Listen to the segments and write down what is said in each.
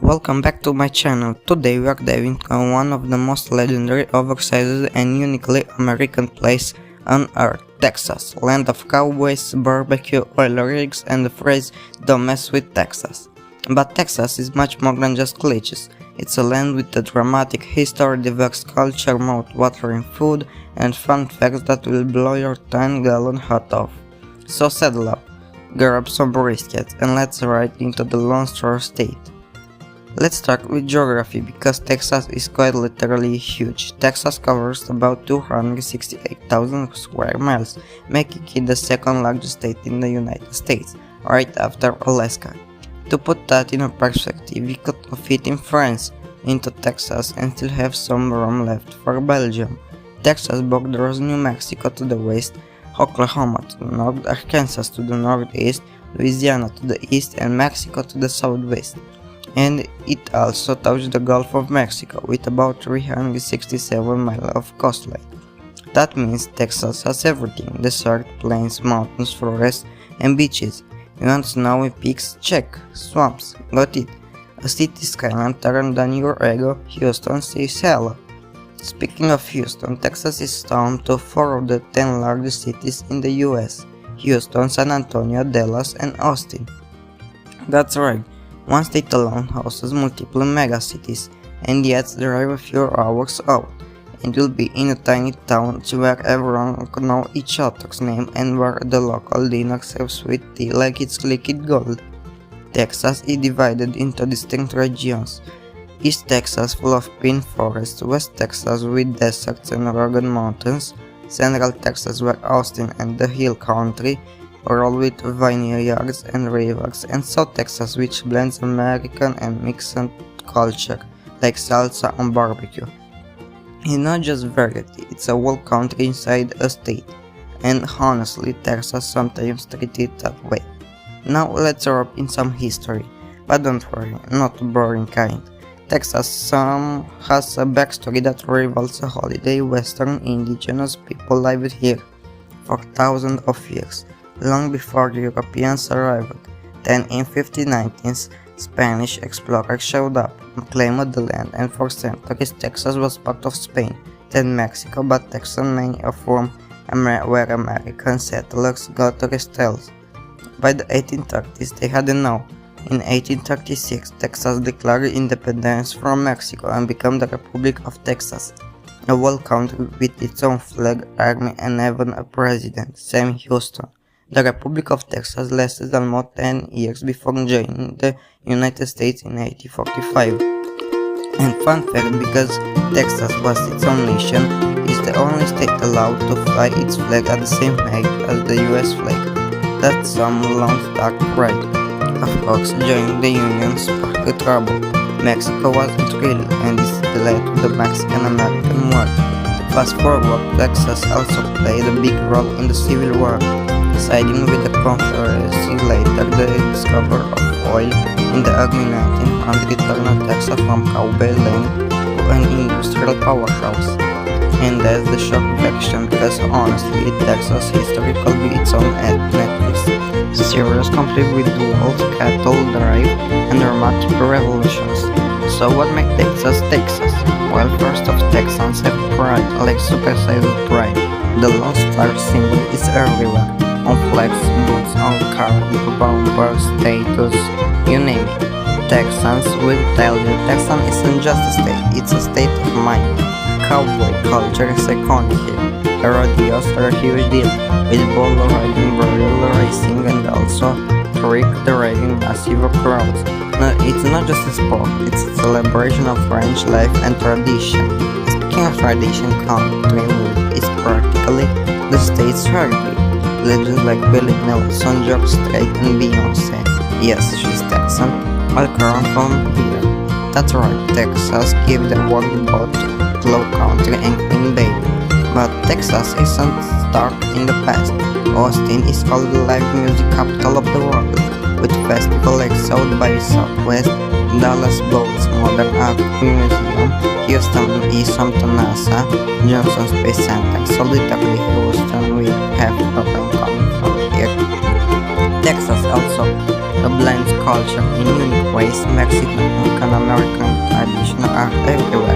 Welcome back to my channel. Today we are diving on one of the most legendary, oversized and uniquely American places on earth, Texas, land of cowboys, barbecue, oil rigs and the phrase "don't mess with Texas." But Texas is much more than just cliches. It's a land with a dramatic history, diverse culture, mouth-watering food and fun facts that will blow your 10-gallon hot off. So saddle up, grab some brisket and let's ride into the Lone Star State. Let's start with geography because Texas is quite literally huge. Texas covers about 268,000 square miles, making it the second largest state in the United States, right after Alaska. To put that in perspective, we could fit in France into Texas and still have some room left for Belgium. Texas borders New Mexico to the west, Oklahoma to the north, Arkansas to the northeast, Louisiana to the east and Mexico to the southwest. And it also touches the Gulf of Mexico with about 367 miles of coastline. That means Texas has everything: desert, plains, mountains, forests, and beaches. You want snowy peaks? Check. Swamps? Got it. A city skyline taller than your ego? Houston says hello. Speaking of Houston, Texas is home to 4 of the 10 largest cities in the US: Houston, San Antonio, Dallas, and Austin. That's right. One state alone houses multiple megacities, and yet there are a few hours out, and you'll be in a tiny town where everyone knows each other's name and where the local dinner serves sweet tea like it's liquid gold. Texas is divided into distinct regions: East Texas full of pine forests, West Texas with deserts and rugged mountains, Central Texas where Austin and the Hill Country roll with vineyards and rivers, and South Texas which blends American and Mexican culture like salsa and barbecue. It's not just variety, it's a whole country inside a state, and honestly Texas sometimes treats it that way. Now let's wrap in some history, but don't worry, not the boring kind. Texas has a backstory that rivals a holiday. Western indigenous people lived here for thousands of years, long before the Europeans arrived. Then in 1519, Spanish explorers showed up and claimed the land, and for centuries Texas was part of Spain, then Mexico, but Texas many of whom were American settlers got resettled. By the 1830s they had enough. In 1836, Texas declared independence from Mexico and became the Republic of Texas, a whole country with its own flag, army, and even a president, Sam Houston. The Republic of Texas lasted almost 10 years before joining the United States in 1845. And fun fact, because Texas was its own nation, it's the only state allowed to fly its flag at the same height as the US flag. That's some Lone Star pride. Of course, joining the Union sparked trouble. Mexico wasn't thrilled, and this led to the Mexican-American War. Fast forward, Texas also played a big role in the Civil War, siding with the Confederacy. Later, the discovery of oil in the early 1900s turned Texas from cowboy land to an industrial powerhouse. And that's the shock faction, because honestly, Texas history could be its own Netflix series complete with wolf, cattle, drive, and dramatic revolutions. So what makes Texas Texas? Well, first off, Texans have pride, like supersized pride. The Lone Star symbol is everywhere, on flags, boots, on cars, bumpers, statues, you name it. Texans will tell you Texas isn't just a state, it's a state of mind. Cowboy culture is iconic here. Rodeos are a huge deal, with bull riding, rodeo racing, and also trick the riding massive crowds. No, it's not just a sport, it's a celebration of ranch life and tradition. Speaking of tradition, country music is practically the state's heartbeat. Legends like Billy Nelson, George Strait, and Beyonce. Yes, she's Texan, all crowned from here. That's right, Texas gave the world both Low Country and Green Bay. But Texas isn't stuck in the past. Austin is called the live music capital of the world, with festivals like South by Southwest. Dallas boasts modern art museum. Houston is home to NASA, Johnson Space Center, so literally Houston will have problem coming from here. Texas also blends culture in unique ways: Mexican and American tradition are everywhere.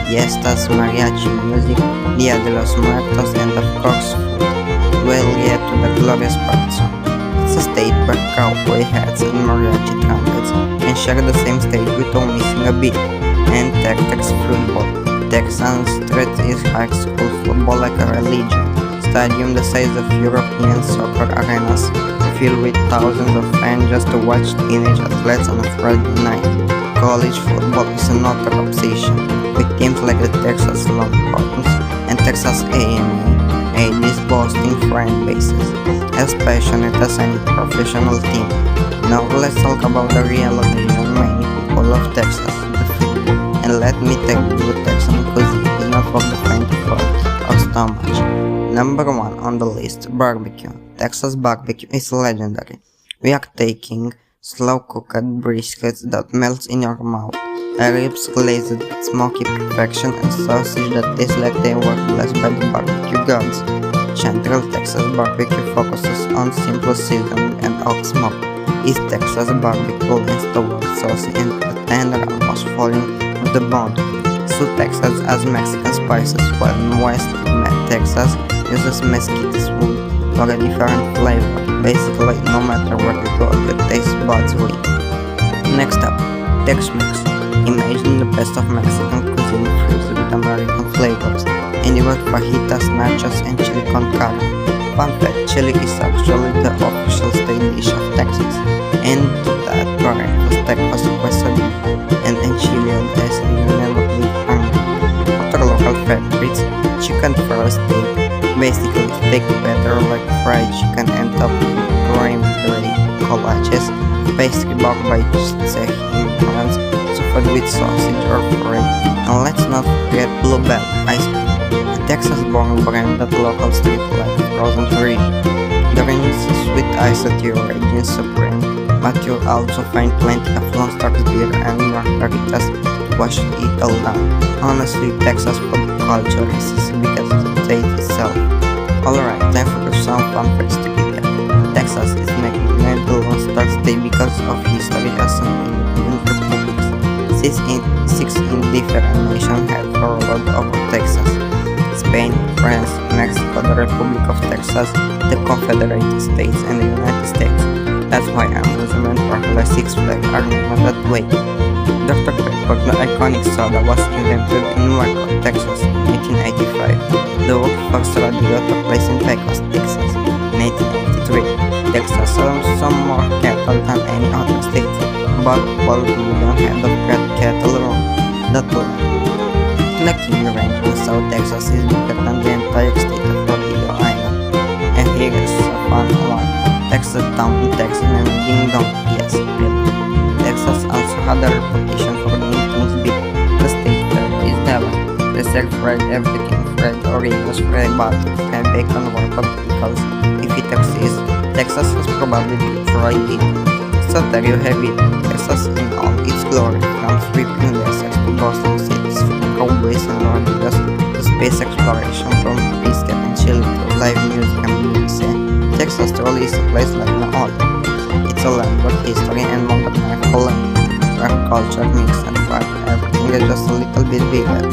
Fiestas, mariachi music, Dia de los Muertos, and of course food. We'll get to the glorious part soon. It's a state where cowboy hats and mariachi trumpets can share the same stage without missing a beat. And Tex football. Texan Street is high school football like a religion. Stadium the size of European soccer arenas, filled with thousands of fans just to watch teenage athletes on a Friday night. College football is another obsession, with teams like the Texas Longhorns and Texas A&M boasting fan bases, as passionate as any professional team. Now let's talk about the real opinion many people of Texas, the food. And let me tell you, Texan cuisine is not for the faint of heart or stomach. Number 1 on the list, barbecue. Texas barbecue is legendary. We are taking slow-cooked briskets that melts in your mouth, ribs glazed with smoky perfection, and sausage that tastes like they were blessed by the barbecue gods. Central Texas barbecue focuses on simple seasoning and oak smoke. East Texas barbecue lends towards saucy and the tender, almost falling off the bone. South Texas has Mexican spices, while West Texas uses mesquite wood for a different flavor. Basically, no matter where you go, your taste buds will. Next up, Tex-Mex. Imagine the best of Mexican cuisine fused with American flavors, and you got fajitas, nachos, and chili con carne. Fun fact, chili is actually the official state dish of Texas, and to that breakfast tacos, quesadilla, and enchiladas you never leave hungry. Other local favorites, chicken fried steak, basically steak batter like fried chicken and topped with cream gray collages, pastry baked by Tsehim buns, stuffed with sausage or fry. And let's not forget Bluebell ice cream, a Texas-born brand that local street like frozen treat. The range is sweet ice at your region supreme, but you'll also find plenty of Lone Star's beer and margaritas to wash it all down. Honestly, Texas food culture is as big as the state itself. Alright, time for some fun facts to give you. Texas is nicknamed the Lone Star State because of history as an independent republic. Six indifferent nations have ruled over Texas: Spain, France, Mexico, the Republic of Texas, the Confederate States, and the United States. That's why amusement park like Six Flags are named that way. Dr. Pepper, the iconic soda, was invented in Waco, Texas, in 1985. The world's first rodeo took place in Pecos, Texas, in 1983. Texas owns some more cattle than any other state, but 12 million head of cattle roam that land. The King Range in South Texas is bigger than the entire state of Rodeo Island. And here is a fun one. Texas town in Texas named Ding Dong. Yes, really. Texas also had a reputation for being King's Beef. The state fair is heaven. They serve fried everything, fried Oreos, fried butter, fried bacon, or pickles. If it exists, Texas has probably been fried it. So there you have it. Texas in all its glory, from sweeping deserts to Boston cities, from cowboys and rodeos to space exploration, from biscuit and chili to live music and music. Texas truly is a place like no other. It's a land with history and modern land, where culture, mix and fun, everything is just a little bit bigger.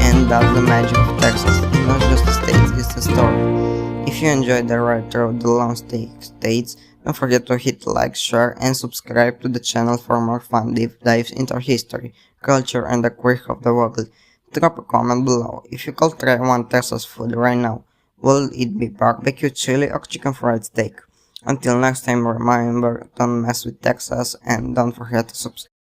And that's the magic of Texas. It's not just a state, it's a story. If you enjoyed the ride through the long states, don't forget to hit like, share, and subscribe to the channel for more fun deep dives into history, culture, and the quirk of the world. Drop a comment below. If you could try one Texas food right now, will it be barbecue, chili, or chicken fried steak? Until next time, remember, don't mess with Texas, and don't forget to subscribe.